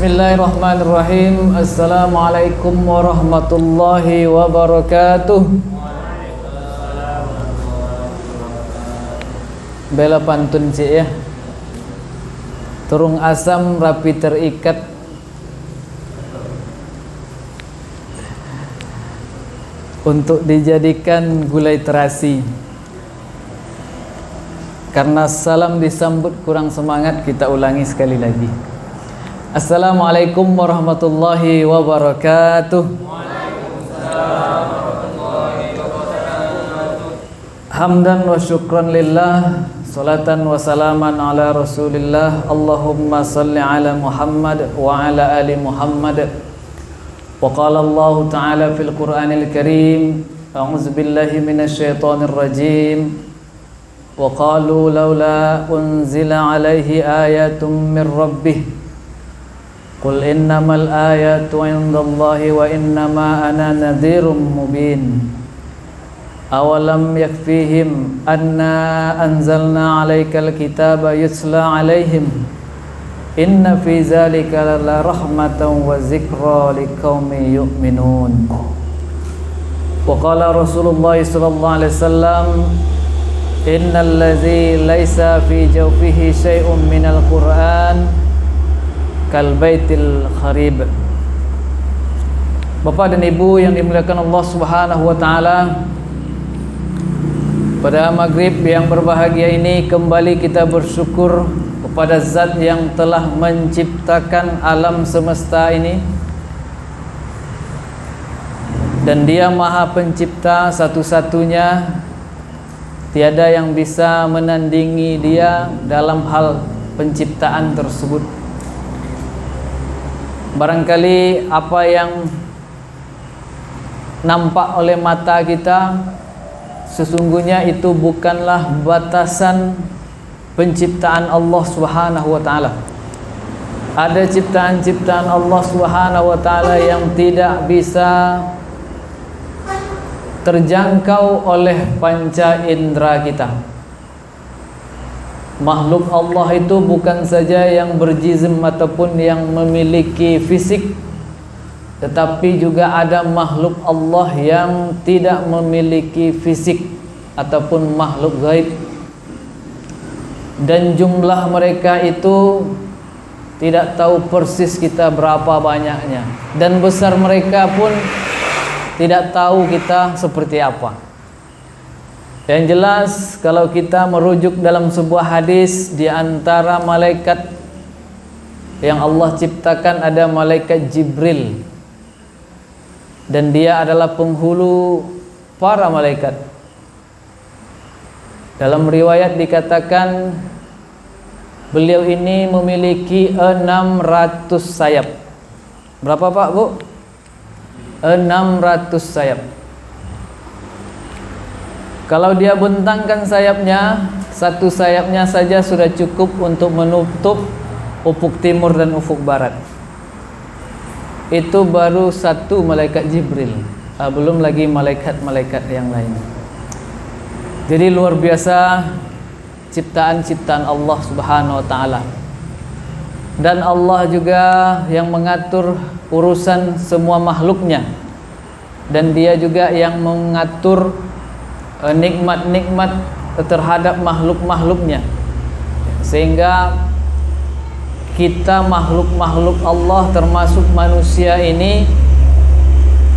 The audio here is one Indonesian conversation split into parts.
Bismillahirrahmanirrahim. Assalamualaikum warahmatullahi wabarakatuh. Bela pantun cik ya. Turung asam rapi terikat. Untuk dijadikan gulai terasi. Karena salam disambut kurang semangat, kita ulangi sekali lagi. Assalamualaikum warahmatullahi wabarakatuh. Waalaikumsalam warahmatullahi wabarakatuh. Hamdan wa syukran lillah, salatan wa salaman ala rasulillah. Allahumma salli ala Muhammad wa ala ali Muhammad. Wa qala Allah ta'ala fil Qur'anil Karim, a'udzu billahi minasy syaithanir rajim. Wa qalu laula unzila alaihi ayatun min rabbih. Qul innamal ayatu 'indallahi wa innama ana nadhirum mubin. Awalam yakfihim anna anzalna 'alaikal kitaba yutla 'alaihim. Inna fi dzalika la rahmatan wa dzikra liqaumin yu'minun. Wa qala Rasulullah sallallahu alaihi wasallam, innal ladzi laisa fi jawfihi syai'un minal Qur'an kal baitil kharib. Bapak dan Ibu yang dimuliakan Allah Subhanahu wa taala, pada maghrib yang berbahagia ini kembali kita bersyukur kepada Zat yang telah menciptakan alam semesta ini, dan Dia Maha Pencipta satu-satunya, tiada yang bisa menandingi Dia dalam hal penciptaan tersebut. Barangkali apa yang nampak oleh mata kita sesungguhnya itu bukanlah batasan penciptaan Allah Subhanahu wa taala. Ada ciptaan-ciptaan Allah Subhanahu wa taala yang tidak bisa terjangkau oleh panca indera kita. Makhluk Allah itu bukan saja yang berjism ataupun yang memiliki fisik, tetapi juga ada makhluk Allah yang tidak memiliki fisik ataupun makhluk gaib. Dan jumlah mereka itu tidak tahu persis kita berapa banyaknya, dan besar mereka pun tidak tahu kita seperti apa. Yang jelas kalau kita merujuk dalam sebuah hadis, di antara malaikat yang Allah ciptakan ada malaikat Jibril, dan dia adalah penghulu para malaikat. Dalam riwayat dikatakan beliau ini memiliki 600 sayap. Berapa Pak Bu? 600 sayap. Kalau dia bentangkan sayapnya, satu sayapnya saja sudah cukup untuk menutup ufuk timur dan ufuk barat. Itu baru satu malaikat Jibril, belum lagi malaikat-malaikat yang lain. Jadi luar biasa ciptaan-ciptaan Allah Subhanahu wa taala. Dan Allah juga yang mengatur urusan semua makhluknya, dan Dia juga yang mengatur nikmat-nikmat terhadap makhluk-makhluknya, sehingga kita makhluk-makhluk Allah termasuk manusia ini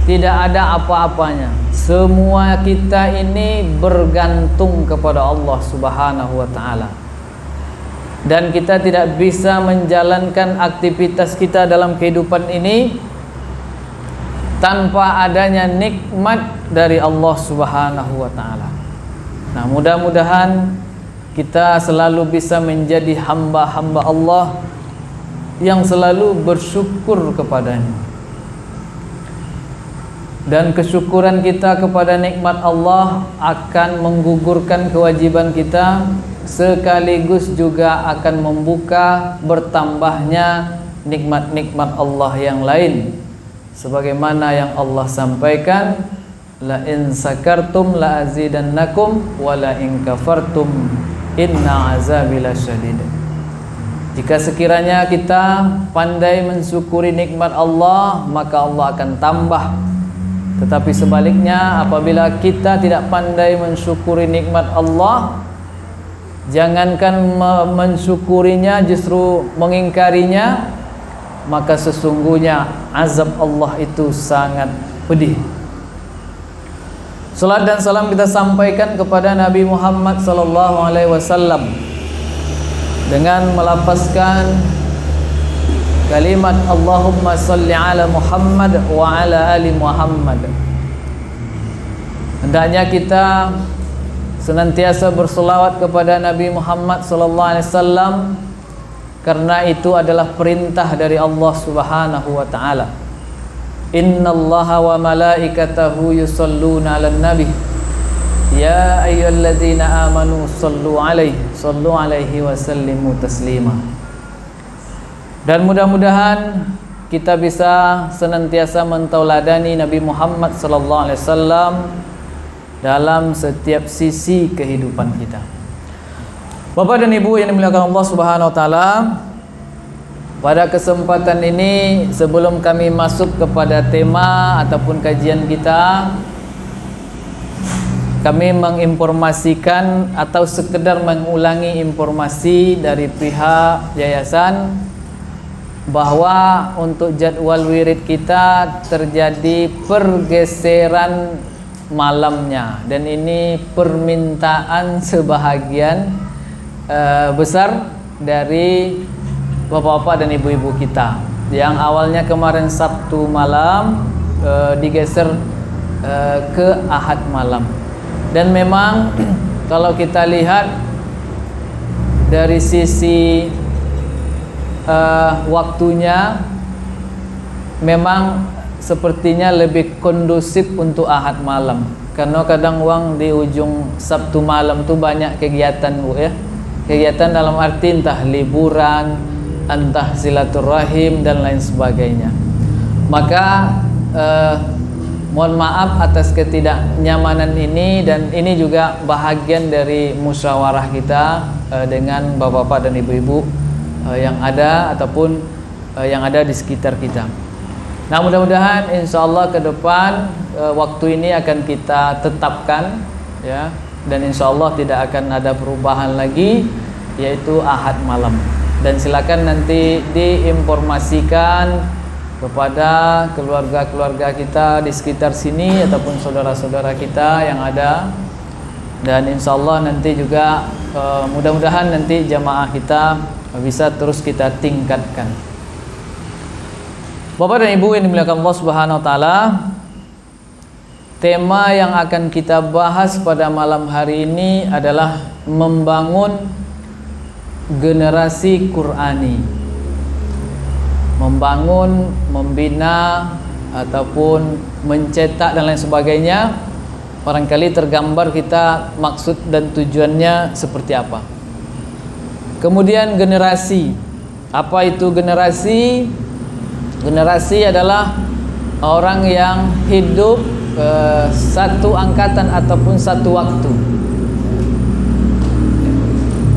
tidak ada apa-apanya. Semua kita ini bergantung kepada Allah Subhanahu wa taala, dan kita tidak bisa menjalankan aktivitas kita dalam kehidupan ini tanpa adanya nikmat dari Allah Subhanahu wa taala. Nah, mudah-mudahan kita selalu bisa menjadi hamba-hamba Allah yang selalu bersyukur kepadanya. Dan kesyukuran kita kepada nikmat Allah akan menggugurkan kewajiban kita, sekaligus juga akan membuka bertambahnya nikmat-nikmat Allah yang lain. Sebagaimana yang Allah sampaikan, la in sakartum la azidannakum wa la in kafartum inna azabi lasyadid. Jika sekiranya kita pandai mensyukuri nikmat Allah, maka Allah akan tambah. Tetapi sebaliknya, apabila kita tidak pandai mensyukuri nikmat Allah, jangankan mensyukurinya, justru mengingkarinya, maka sesungguhnya azab Allah itu sangat pedih. Salat dan salam kita sampaikan kepada Nabi Muhammad sallallahu alaihi wasallam dengan melafazkan kalimat Allahumma salli ala Muhammad wa ala ali Muhammad. Hendaknya kita senantiasa berselawat kepada Nabi Muhammad sallallahu alaihi wasallam, karena itu adalah perintah dari Allah Subhanahu wa taala. Innallaha wa malaikatahu yusholluna 'alan nabi ya ayyuhalladzina amanu sallu alaihi wa sallimu taslima. Dan mudah-mudahan kita bisa senantiasa mentauladani Nabi Muhammad sallallahu alaihi wasallam dalam setiap sisi kehidupan kita. Bapak dan Ibu yang dimuliakan Allah Subhanahu wa taala, pada kesempatan ini sebelum kami masuk kepada tema ataupun kajian kita, kami menginformasikan atau sekedar mengulangi informasi dari pihak yayasan bahwa untuk jadwal wirid kita terjadi pergeseran malamnya, dan ini permintaan sebahagian besar dari bapak-bapak dan ibu-ibu kita, yang awalnya kemarin Sabtu malam digeser ke Ahad malam. Dan memang kalau kita lihat dari sisi waktunya, memang sepertinya lebih kondusif untuk Ahad malam, karena kadang uang di ujung Sabtu malam tuh banyak kegiatan, Bu, ya. Kegiatan dalam arti entah liburan, entah silaturahim dan lain sebagainya. Maka mohon maaf atas ketidaknyamanan ini, dan ini juga bahagian dari musyawarah kita dengan bapak-bapak dan ibu-ibu yang ada ataupun yang ada di sekitar kita. Nah, mudah-mudahan insyaallah ke depan waktu ini akan kita tetapkan, ya, dan insyaallah tidak akan ada perubahan lagi, yaitu Ahad malam. Dan silakan nanti diinformasikan kepada keluarga-keluarga kita di sekitar sini ataupun saudara-saudara kita yang ada. Dan insyaallah nanti juga mudah-mudahan nanti jamaah kita bisa terus kita tingkatkan. Bapak dan Ibu yang dimuliakan Allah Subhanahu wa taala, tema yang akan kita bahas pada malam hari ini adalah membangun generasi Qur'ani. Membangun, membina ataupun mencetak dan lain sebagainya. Barangkali tergambar kita maksud dan tujuannya seperti apa. Kemudian generasi. Apa itu generasi? Generasi adalah orang yang hidup satu angkatan ataupun satu waktu.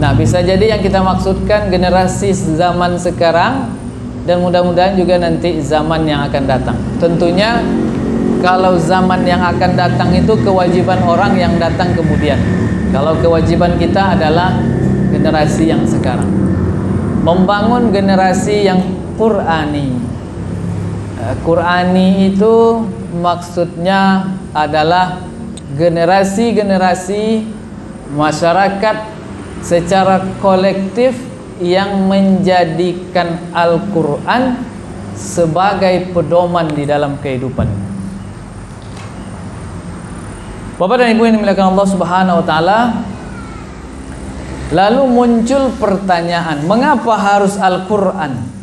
Nah, bisa jadi yang kita maksudkan generasi zaman sekarang, dan mudah-mudahan juga nanti zaman yang akan datang. Tentunya kalau zaman yang akan datang itu kewajiban orang yang datang kemudian. Kalau kewajiban kita adalah generasi yang sekarang, membangun generasi yang Qur'ani. Qur'ani itu maksudnya adalah generasi-generasi masyarakat secara kolektif yang menjadikan Al-Quran sebagai pedoman di dalam kehidupan. Bapak dan Ibu yang dimuliakan Allah Subhanahu wa taala, lalu muncul pertanyaan, mengapa harus Al-Quran?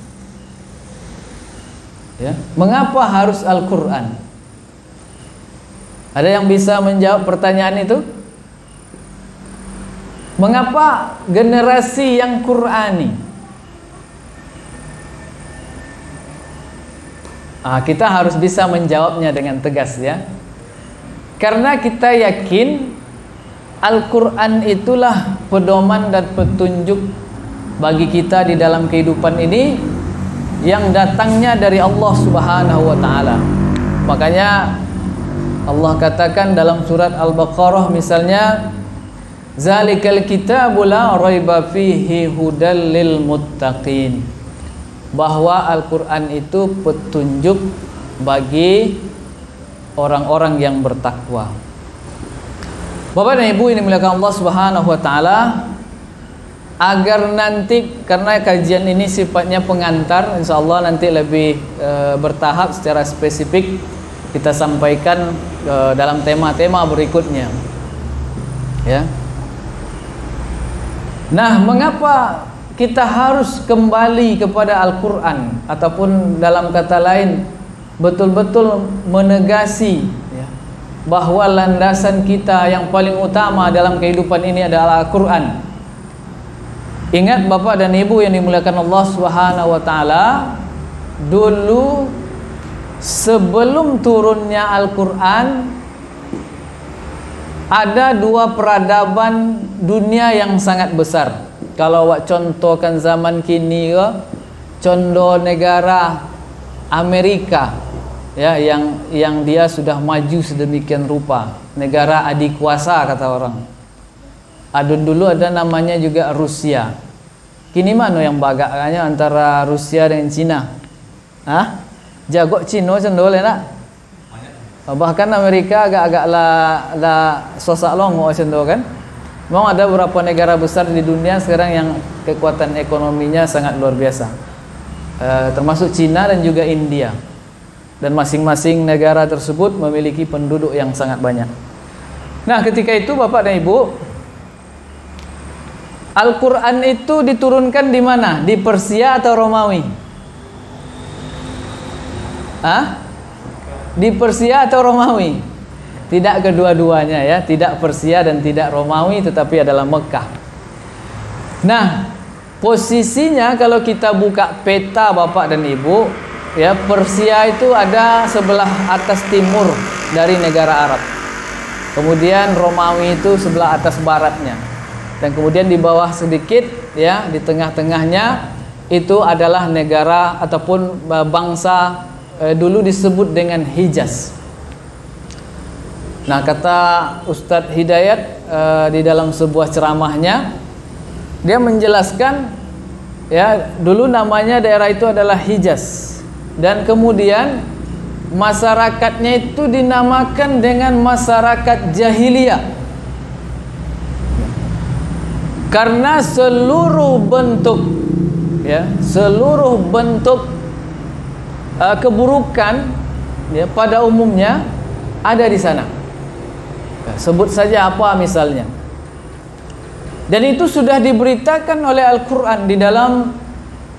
Ya, mengapa harus Al-Quran? Ada yang bisa menjawab pertanyaan itu? Mengapa generasi yang Qur'ani? Kita harus bisa menjawabnya dengan tegas, ya. Karena kita yakin Al-Quran itulah pedoman dan petunjuk bagi kita di dalam kehidupan ini yang datangnya dari Allah Subhanahu wa taala. Makanya Allah katakan dalam surat Al-Baqarah misalnya, zalikal kitabu la raiba fihi hudal lil muttaqin, bahwa Al-Qur'an itu petunjuk bagi orang-orang yang bertakwa. Bapak dan Ibu ini dimuliakan Allah Subhanahu wa taala, agar nanti, karena kajian ini sifatnya pengantar, insyaallah nanti lebih bertahap secara spesifik kita sampaikan dalam tema-tema berikutnya. Ya. Nah, mengapa kita harus kembali kepada Al-Qur'an, ataupun dalam kata lain betul-betul menegasi ya, bahwa landasan kita yang paling utama dalam kehidupan ini adalah Al-Qur'an. Ingat Bapak dan Ibu yang dimuliakan Allah Subhanahu wa taala, dulu sebelum turunnya Al-Qur'an ada dua peradaban dunia yang sangat besar. Kalau awak contohkan zaman kini ke, contoh negara Amerika ya, yang dia sudah maju sedemikian rupa, negara adikuasa kata orang. Adun dulu ada namanya juga Rusia. Kini mana yang bagaknya antara Rusia dengan Cina? Hah? Jago Cina cendol nak? Bahkan Amerika agak-agak lah sosak longo cendol kan? Memang ada beberapa negara besar di dunia sekarang yang kekuatan ekonominya sangat luar biasa. Termasuk Cina dan juga India. Dan masing-masing negara tersebut memiliki penduduk yang sangat banyak. Nah, ketika itu Bapak dan Ibu, Al-Qur'an itu diturunkan di mana? Di Persia atau Romawi? Hah? Di Persia atau Romawi? Tidak kedua-duanya ya, tidak Persia dan tidak Romawi, tetapi adalah Mekah. Nah, posisinya kalau kita buka peta Bapak dan Ibu, ya, Persia itu ada sebelah atas timur dari negara Arab. Kemudian Romawi itu sebelah atas baratnya. Dan kemudian di bawah sedikit ya, di tengah-tengahnya itu adalah negara ataupun bangsa dulu disebut dengan Hijaz. Nah, kata Ustadz Hidayat di dalam sebuah ceramahnya, dia menjelaskan ya, dulu namanya daerah itu adalah Hijaz, dan kemudian masyarakatnya itu dinamakan dengan masyarakat jahiliyah. Karena seluruh bentuk ya, seluruh bentuk keburukan ya, pada umumnya ada di sana. Sebut saja apa misalnya. Dan itu sudah diberitakan oleh Al-Qur'an di dalam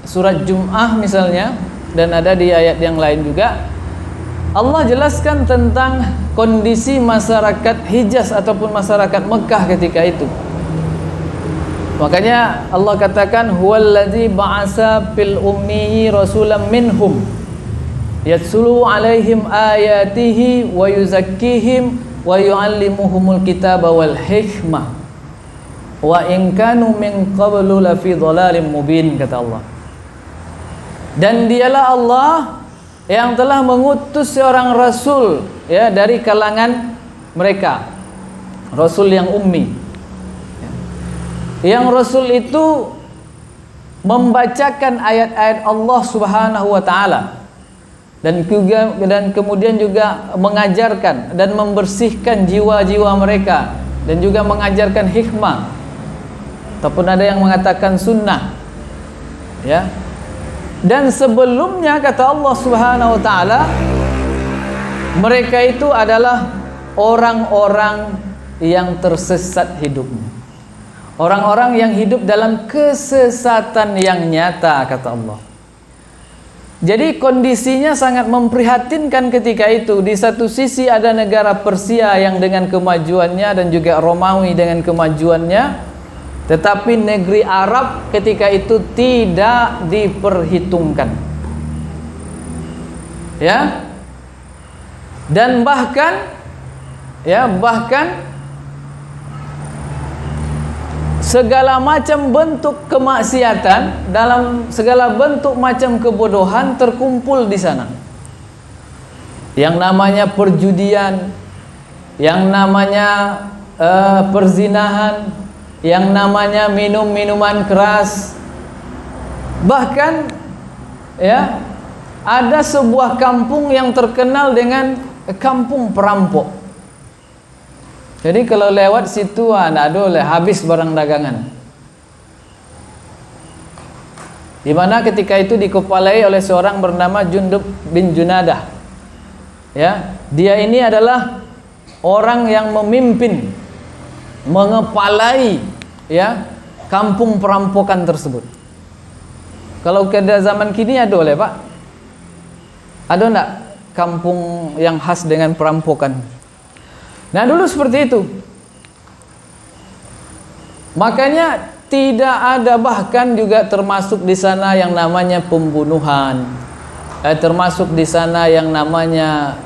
surat Jum'ah misalnya, dan ada di ayat yang lain juga. Allah jelaskan tentang kondisi masyarakat Hijaz ataupun masyarakat Mekah ketika itu. Makanya Allah katakan, huwallazi ba'asa fil ummiyi rasulan minhum yatsulu alaihim ayatihi wa yuzakkihim wa yu'allimuhumul kitaba wal hikmah wa in kanu min qablu lafi dhalalim mubin, kata Allah. Dan dialah Allah yang telah mengutus seorang rasul ya, dari kalangan mereka, rasul yang ummi. Yang rasul itu membacakan ayat-ayat Allah Subhanahu wa taala, dan kemudian juga mengajarkan dan membersihkan jiwa-jiwa mereka, dan juga mengajarkan hikmah, ataupun ada yang mengatakan sunnah ya. Dan sebelumnya kata Allah Subhanahu wa taala, mereka itu adalah orang-orang yang tersesat hidupnya, orang-orang yang hidup dalam kesesatan yang nyata, kata Allah. Jadi kondisinya sangat memprihatinkan ketika itu. Di satu sisi ada negara Persia yang dengan kemajuannya, dan juga Romawi dengan kemajuannya, tetapi negeri Arab ketika itu tidak diperhitungkan. Ya. Dan bahkan segala macam bentuk kemaksiatan, dalam segala bentuk macam kebodohan terkumpul di sana. Yang namanya perjudian, yang namanya perzinahan, yang namanya minum minuman keras. Bahkan ya, ada sebuah kampung yang terkenal dengan kampung perampok. Jadi kalau lewat situ ada oleh habis barang dagangan. Di mana ketika itu dikepalai oleh seorang bernama Jundub bin Junadah. Ya, dia ini adalah orang yang memimpin, mengepalai ya kampung perampokan tersebut. Kalau ke zaman kini ada oleh Pak? Ada enggak kampung yang khas dengan perampokan? Nah, dulu seperti itu. Makanya tidak ada, bahkan juga termasuk di sana yang namanya pembunuhan, termasuk di sana yang namanya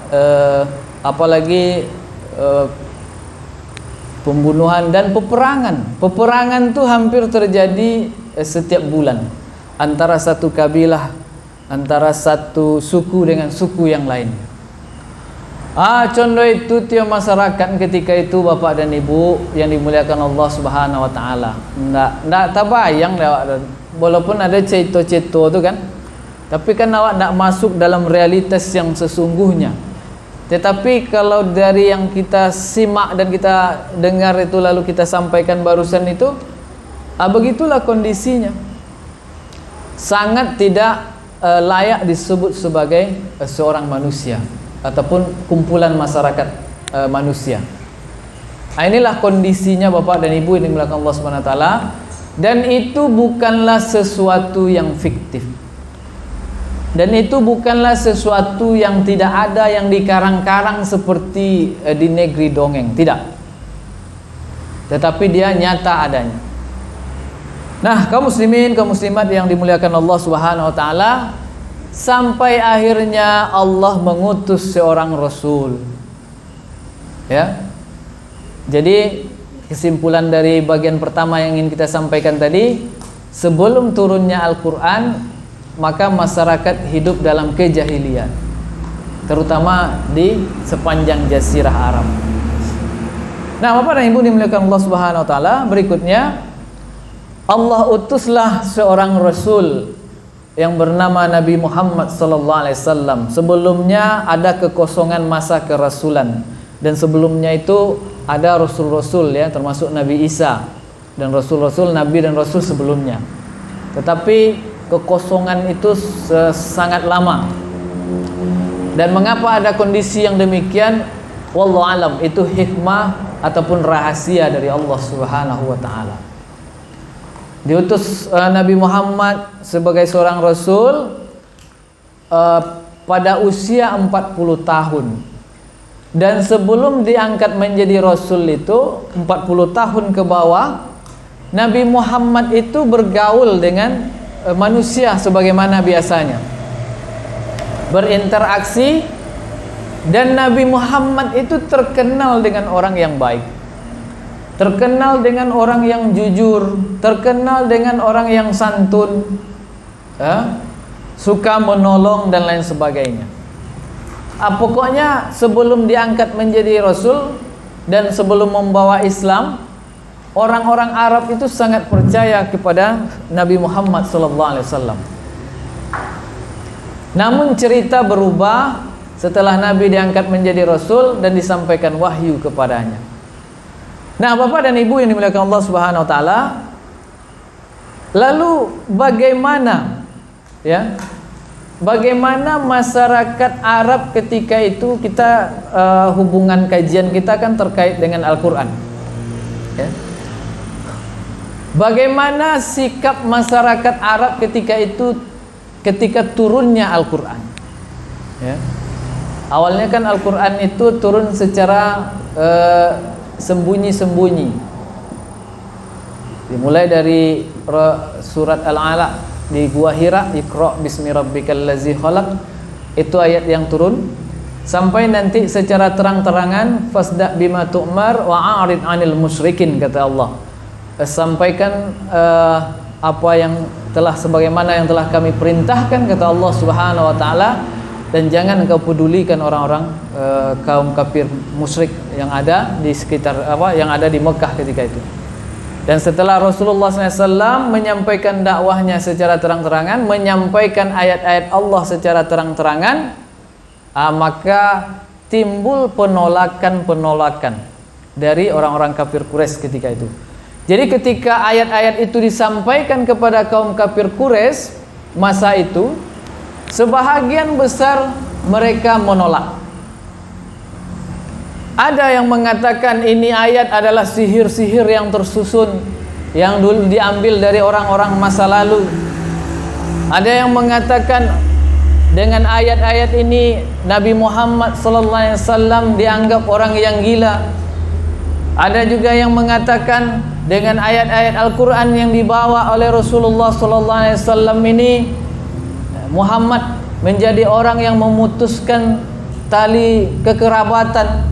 apalagi pembunuhan dan peperangan. Peperangan itu hampir terjadi setiap bulan antara satu kabilah, antara satu suku dengan suku yang lain. Contoh itu tiap masyarakat ketika itu Bapak dan Ibu yang dimuliakan Allah Subhanahu wa taala. Ndak tabayang lewat, walaupun ada ceto-ceto itu kan. Tapi kan awak ndak masuk dalam realitas yang sesungguhnya. Tetapi kalau dari yang kita simak dan kita dengar itu lalu kita sampaikan barusan itu, begitulah kondisinya. Sangat tidak layak disebut sebagai seorang manusia ataupun kumpulan masyarakat manusia. Inilah kondisinya Bapak dan Ibu yang dimuliakan Allah Subhanahu wa taala, dan itu bukanlah sesuatu yang fiktif. Dan itu bukanlah sesuatu yang tidak ada, yang dikarang-karang seperti di negeri dongeng, tidak. Tetapi dia nyata adanya. Nah, kaum muslimin, kaum muslimat yang dimuliakan Allah Subhanahu wa taala, sampai akhirnya Allah mengutus seorang rasul. Ya. Jadi kesimpulan dari bagian pertama yang ingin kita sampaikan tadi, sebelum turunnya Al-Qur'an, maka masyarakat hidup dalam kejahilian, terutama di sepanjang jazirah Arab. Nah, Bapak dan Ibu dimuliakan Allah Subhanahu wa taala, berikutnya Allah utuslah seorang rasul yang bernama Nabi Muhammad sallallahu alaihi wasallam. Sebelumnya ada kekosongan masa kerasulan, dan sebelumnya itu ada rasul-rasul ya, termasuk Nabi Isa dan rasul-rasul, nabi dan rasul sebelumnya. Tetapi kekosongan itu sangat lama. Dan mengapa ada kondisi yang demikian? Wallahu alam, itu hikmah ataupun rahasia dari Allah Subhanahu wa taala. Diutus Nabi Muhammad sebagai seorang rasul pada usia 40 tahun. Dan sebelum diangkat menjadi rasul itu 40 tahun ke bawah, Nabi Muhammad itu bergaul dengan manusia sebagaimana biasanya, berinteraksi, dan Nabi Muhammad itu terkenal dengan orang yang baik, terkenal dengan orang yang jujur, terkenal dengan orang yang santun, suka menolong dan lain sebagainya. Pokoknya sebelum diangkat menjadi rasul dan sebelum membawa Islam, orang-orang Arab itu sangat percaya kepada Nabi Muhammad SAW. Namun cerita berubah setelah Nabi diangkat menjadi rasul dan disampaikan wahyu kepadanya. Nah, Bapak dan Ibu yang dimuliakan Allah Subhanahu wa taala, lalu bagaimana ya? Bagaimana masyarakat Arab ketika itu? Kita hubungan kajian kita kan terkait dengan Al-Qur'an. Ya. Bagaimana sikap masyarakat Arab ketika itu, ketika turunnya Al-Qur'an? Ya. Awalnya kan Al-Qur'an itu turun secara sembunyi-sembunyi. Dimulai dari surat Al-Alaq di Gua Hira, Iqra bismi rabbikal ladzi khalaq, itu ayat yang turun, sampai nanti secara terang-terangan fasda bima tu'mar wa a'rid 'anil musyrikin, kata Allah. sampaikan apa yang telah sebagaimana yang telah kami perintahkan, kata Allah Subhanahu wa taala, dan jangan engkau pedulikan orang-orang kaum kafir musyrik yang ada di sekitar yang ada di Mekah ketika itu. Dan setelah Rasulullah SAW menyampaikan dakwahnya secara terang-terangan, menyampaikan ayat-ayat Allah secara terang-terangan, maka timbul penolakan-penolakan dari orang-orang kafir Quraisy ketika itu. Jadi ketika ayat-ayat itu disampaikan kepada kaum kafir Quraisy masa itu, sebahagian besar mereka menolak. Ada yang mengatakan ini ayat adalah sihir-sihir yang tersusun, yang dulu diambil dari orang-orang masa lalu. Ada yang mengatakan dengan ayat-ayat ini Nabi Muhammad SAW dianggap orang yang gila. Ada juga yang mengatakan dengan ayat-ayat Al-Quran yang dibawa oleh Rasulullah SAW ini, Muhammad menjadi orang yang memutuskan tali kekerabatan,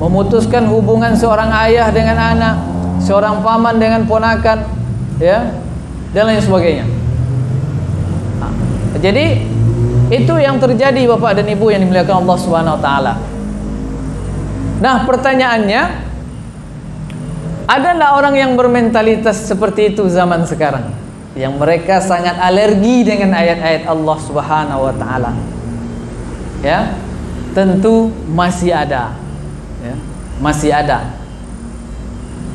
memutuskan hubungan seorang ayah dengan anak, seorang paman dengan ponakan, ya, dan lain sebagainya. Jadi itu yang terjadi Bapak dan Ibu yang dimuliakan Allah Subhanahu wa taala. Nah, pertanyaannya, adalah orang yang bermentalitas seperti itu zaman sekarang, yang mereka sangat alergi dengan ayat-ayat Allah Subhanahu wa taala. Ya, tentu masih ada. Ya, masih ada.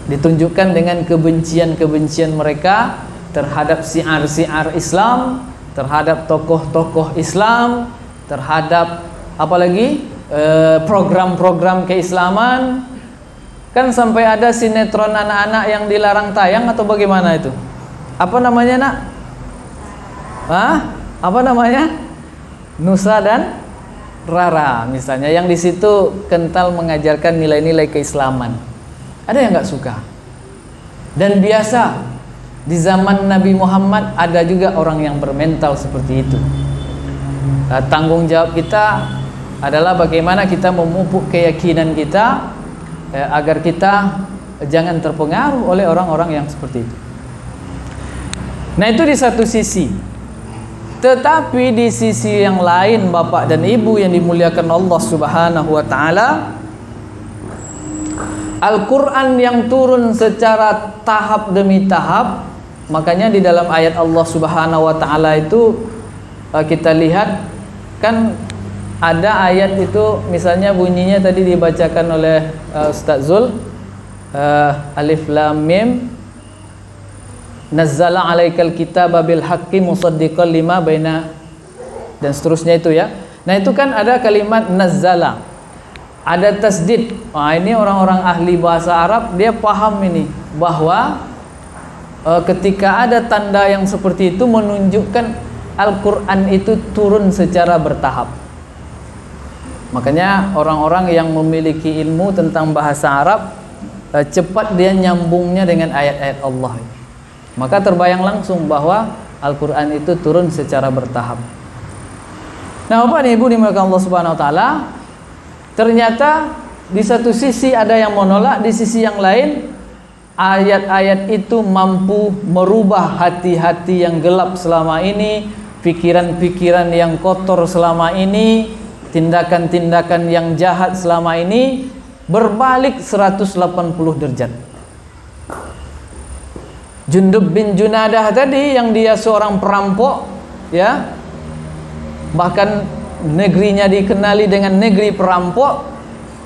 Ditunjukkan dengan kebencian-kebencian mereka terhadap syiar-syiar Islam, terhadap tokoh-tokoh Islam, terhadap apalagi program-program keislaman. Kan sampai ada sinetron anak-anak yang dilarang tayang atau bagaimana itu? Apa namanya, Nak? Apa namanya? Nusa dan Rara misalnya, yang di situ kental mengajarkan nilai-nilai keislaman. Ada yang nggak suka. Dan biasa di zaman Nabi Muhammad ada juga orang yang bermental seperti itu. Tanggung jawab kita adalah bagaimana kita memupuk keyakinan kita agar kita jangan terpengaruh oleh orang-orang yang seperti itu. Nah, itu di satu sisi. Tetapi di sisi yang lain Bapak dan Ibu yang dimuliakan Allah Subhanahu wa taala, Al-Qur'an yang turun secara tahap demi tahap. Makanya di dalam ayat Allah Subhanahu wa taala itu kita lihat kan ada ayat itu, misalnya bunyinya tadi dibacakan oleh Ustaz Zul, Alif Lam Mim, Nazzala 'alaikal kitaba bil haqqi musaddiqan lima baina, dan seterusnya itu ya. Nah, itu kan ada kalimat nazzala, ada tasdid. Ini orang-orang ahli bahasa Arab dia paham ini bahwa ketika ada tanda yang seperti itu menunjukkan Al-Qur'an itu turun secara bertahap. Makanya orang-orang yang memiliki ilmu tentang bahasa Arab cepat dia nyambungnya dengan ayat-ayat Allah. Maka terbayang langsung bahwa Al-Quran itu turun secara bertahap. Nah, Bapak dan Ibu dimuliakan Allah Subhanahu wa taala, ternyata di satu sisi ada yang menolak, di sisi yang lain ayat-ayat itu mampu merubah hati-hati yang gelap selama ini, pikiran-pikiran yang kotor selama ini, tindakan-tindakan yang jahat selama ini berbalik 180 derajat. Jundub bin Junadah tadi yang dia seorang perampok, ya, bahkan negerinya dikenali dengan negeri perampok.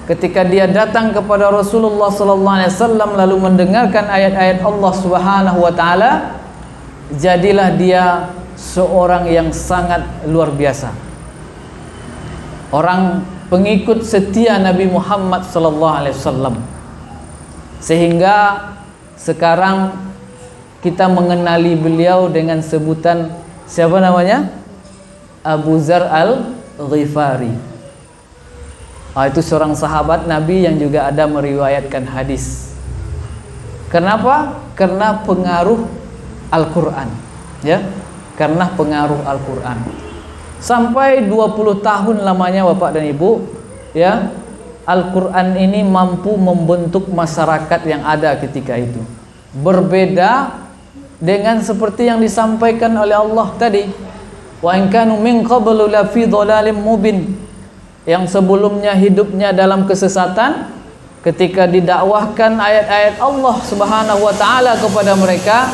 Ketika dia datang kepada Rasulullah SAW lalu mendengarkan ayat-ayat Allah Subhanahu wa taala, jadilah dia seorang yang sangat luar biasa, orang pengikut setia Nabi Muhammad SAW. Sehingga sekarang kita mengenali beliau dengan sebutan siapa namanya? Abu Dzar Al-Ghifari. Itu seorang sahabat Nabi yang juga ada meriwayatkan hadis. Kenapa? Karena pengaruh Al-Quran, ya, karena pengaruh Al-Quran. Sampai 20 tahun lamanya Bapak dan Ibu, ya, Al-Quran ini mampu membentuk masyarakat yang ada ketika itu. berbeda dengan seperti yang disampaikan oleh Allah tadi, wa in kanu min qablu la fi dhalalim mubin, yang sebelumnya hidupnya dalam kesesatan, ketika didakwahkan ayat-ayat Allah Subhanahu wa taala kepada mereka,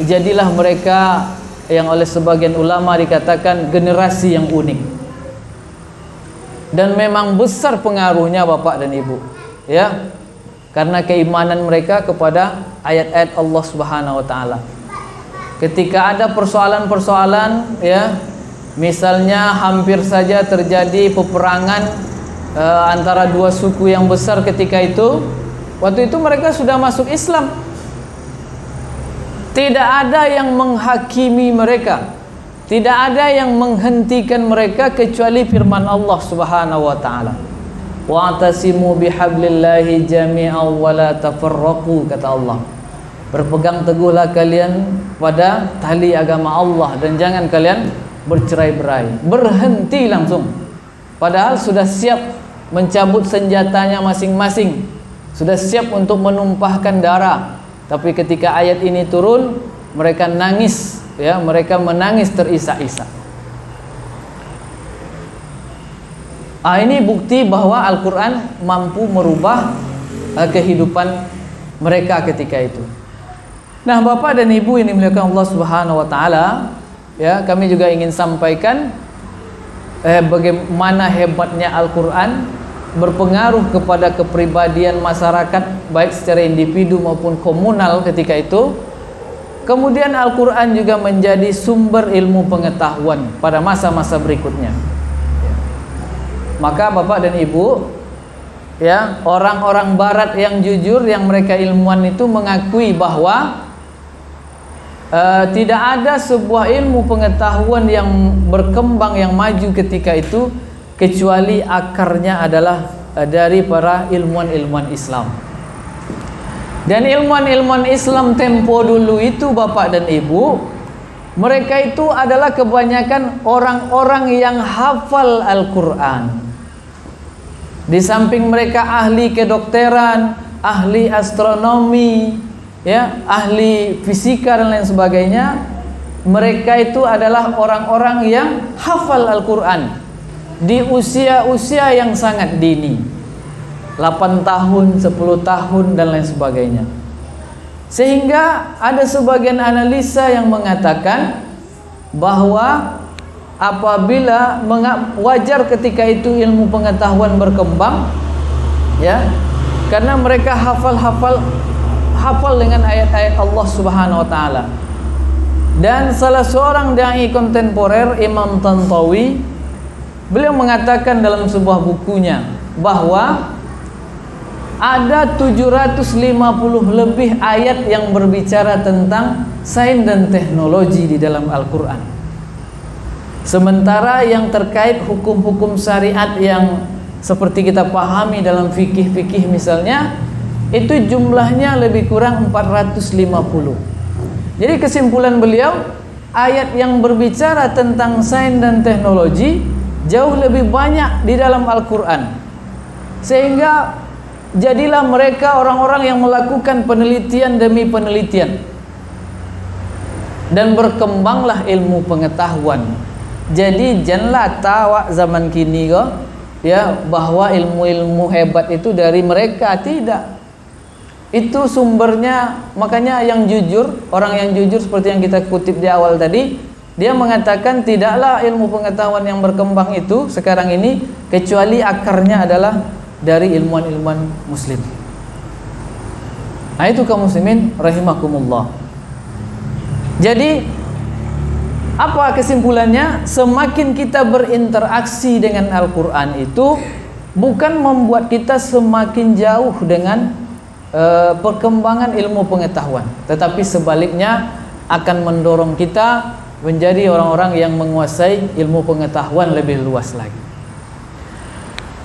jadilah mereka yang oleh sebagian ulama dikatakan generasi yang unik. Dan memang besar pengaruhnya Bapak dan Ibu, ya, karena keimanan mereka kepada ayat-ayat Allah Subhanahu wa taala. Ketika ada persoalan-persoalan, ya, misalnya hampir saja terjadi peperangan antara dua suku yang besar ketika itu, waktu itu mereka sudah masuk Islam. Tidak ada yang menghakimi mereka, tidak ada yang menghentikan mereka kecuali firman Allah Subhanahu wa taala. Wa'tasimu bihablillahi jami'an wa la tafarraqu, kata Allah. Berpegang teguhlah kalian pada tali agama Allah dan jangan kalian bercerai-berai. Berhenti langsung. Padahal sudah siap mencabut senjatanya masing-masing, sudah siap untuk menumpahkan darah. Tapi ketika ayat ini turun, mereka nangis, ya, mereka menangis terisak-isak. Ini bukti bahwa Al-Quran mampu merubah kehidupan mereka ketika itu. Nah, Bapak dan Ibu yang dimuliakan Allah Subhanahu wa taala, ya, kami juga ingin sampaikan bagaimana hebatnya Al-Quran berpengaruh kepada kepribadian masyarakat, baik secara individu maupun komunal ketika itu. Kemudian Al-Quran juga menjadi sumber ilmu pengetahuan pada masa-masa berikutnya. Maka Bapak dan Ibu, ya, orang-orang barat yang jujur, yang mereka ilmuwan itu mengakui bahwa tidak ada sebuah ilmu pengetahuan yang berkembang, yang maju ketika itu, kecuali akarnya adalah dari para ilmuwan-ilmuwan Islam. Dan ilmuwan-ilmuwan Islam tempo dulu itu Bapak dan Ibu, mereka itu adalah kebanyakan orang-orang yang hafal Al-Quran. Di samping mereka ahli kedokteran, ahli astronomi, ya, ahli fisika dan lain sebagainya, mereka itu adalah orang-orang yang hafal Al-Quran di usia-usia yang sangat dini, 8 tahun, 10 tahun dan lain sebagainya. Sehingga ada sebagian analisa yang mengatakan bahwa apabila wajar ketika itu ilmu pengetahuan berkembang, ya, karena mereka hafal dengan ayat-ayat Allah Subhanahu wa taala. Dan salah seorang dai kontemporer, Imam Tantawi, beliau mengatakan dalam sebuah bukunya bahwa ada 750 lebih ayat yang berbicara tentang sains dan teknologi di dalam Al-Quran. Sementara yang terkait hukum-hukum syariat yang seperti kita pahami dalam fikih-fikih misalnya, itu jumlahnya lebih kurang 450. Jadi kesimpulan beliau, ayat yang berbicara tentang sains dan teknologi jauh lebih banyak di dalam Al-Quran. Sehingga jadilah mereka orang-orang yang melakukan penelitian demi penelitian, dan berkembanglah ilmu pengetahuan. Jadi janganlah tawa zaman kini kok, ya, bahwa ilmu-ilmu hebat itu dari mereka. Tidak. Itu sumbernya. Makanya yang jujur, orang yang jujur seperti yang kita kutip di awal tadi, dia mengatakan tidaklah ilmu pengetahuan yang berkembang itu sekarang ini kecuali akarnya adalah dari ilmuwan-ilmuwan muslim. Nah, itu kaum muslimin rahimakumullah. Jadi apa kesimpulannya? Semakin kita berinteraksi dengan Al-Quran itu bukan membuat kita semakin jauh dengan perkembangan ilmu pengetahuan, tetapi sebaliknya akan mendorong kita menjadi orang-orang yang menguasai ilmu pengetahuan lebih luas lagi.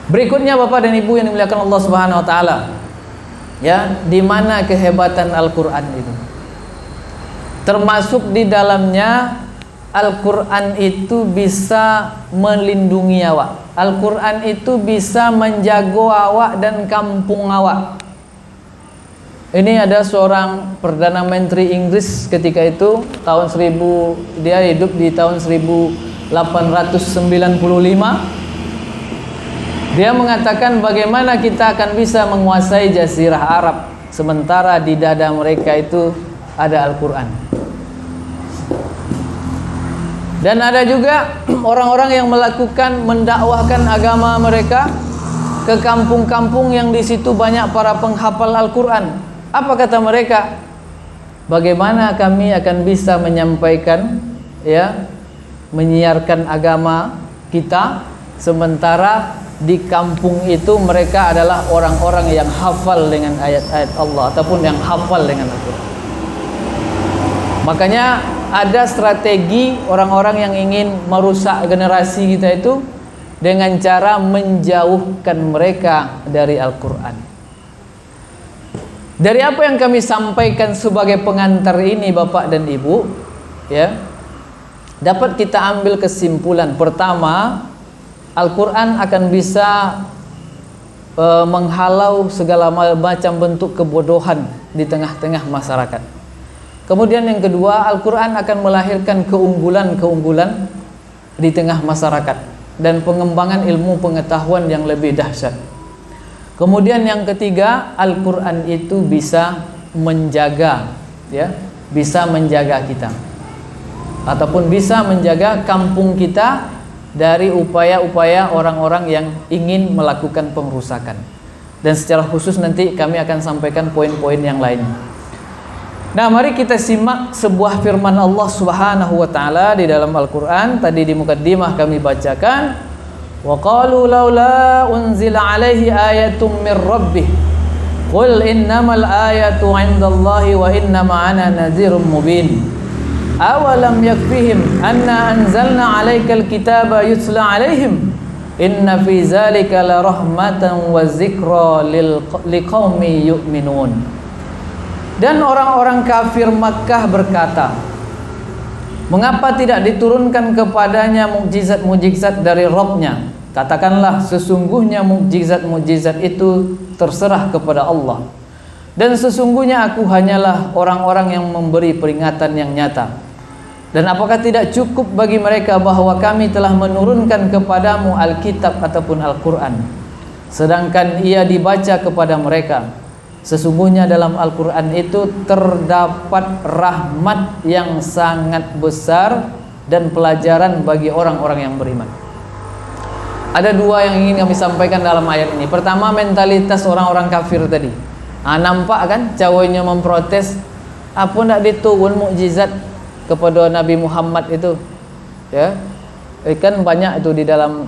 Berikutnya Bapak dan Ibu yang dimuliakan Allah Subhanahu wa taala, ya, di mana kehebatan Al-Quran itu? Termasuk di dalamnya Al-Quran itu bisa melindungi awak. Al-Quran itu bisa menjaga awak dan kampung awak. Ini ada seorang Perdana Menteri Inggris ketika itu dia hidup di tahun 1895. Dia mengatakan bagaimana kita akan bisa menguasai Jazirah Arab sementara di dada mereka itu ada Al-Quran. Dan ada juga orang-orang yang mendakwahkan agama mereka ke kampung-kampung yang di situ banyak para penghafal Al-Quran. Apa kata mereka? Bagaimana kami akan bisa menyampaikan, menyiarkan agama kita sementara di kampung itu mereka adalah orang-orang yang hafal dengan ayat-ayat Allah ataupun yang hafal dengan Al-Quran. Makanya ada strategi orang-orang yang ingin merusak generasi kita itu dengan cara menjauhkan mereka dari Al-Quran. Dari apa yang kami sampaikan sebagai pengantar ini Bapak dan Ibu, dapat kita ambil kesimpulan. Pertama, Al-Quran akan bisa menghalau segala macam bentuk kebodohan di tengah-tengah masyarakat. Kemudian yang kedua, Al-Quran akan melahirkan keunggulan-keunggulan di tengah masyarakat dan pengembangan ilmu pengetahuan yang lebih dahsyat. Kemudian yang ketiga, Al-Quran itu bisa menjaga, bisa menjaga kita, ataupun bisa menjaga kampung kita dari upaya-upaya orang-orang yang ingin melakukan pengrusakan. Dan secara khusus nanti kami akan sampaikan poin-poin yang lainnya. Nah, mari kita simak sebuah firman Allah Subhanahu wa taala di dalam Al-Qur'an. Tadi di mukaddimah kami bacakan, wa qalu laula unzila alaihi ayatum mir rabbih qul innamal ayatu 'indallahi wa innama ana nadhirun mubin awalam yakfihim anna anzalna 'alaikal kitaba yutla 'alaihim inna fi zalika la rahmatan wa dzikra liqaumin yu'minun. Dan orang-orang kafir Makkah berkata, mengapa tidak diturunkan kepadanya mukjizat-mukjizat dari Rabb-Nya? Katakanlah, sesungguhnya mukjizat-mukjizat itu terserah kepada Allah. Dan sesungguhnya aku hanyalah orang-orang yang memberi peringatan yang nyata. Dan apakah tidak cukup bagi mereka bahwa kami telah menurunkan kepadamu Alkitab ataupun Al-Quran, sedangkan ia dibaca kepada mereka? Sesungguhnya dalam Al-Quran itu terdapat rahmat yang sangat besar dan pelajaran bagi orang-orang yang beriman. Ada dua yang ingin kami sampaikan dalam ayat ini. Pertama, mentalitas orang-orang kafir tadi. Nampak kan cawanya memprotes, apa nak diturun mukjizat kepada Nabi Muhammad itu, kan banyak itu di dalam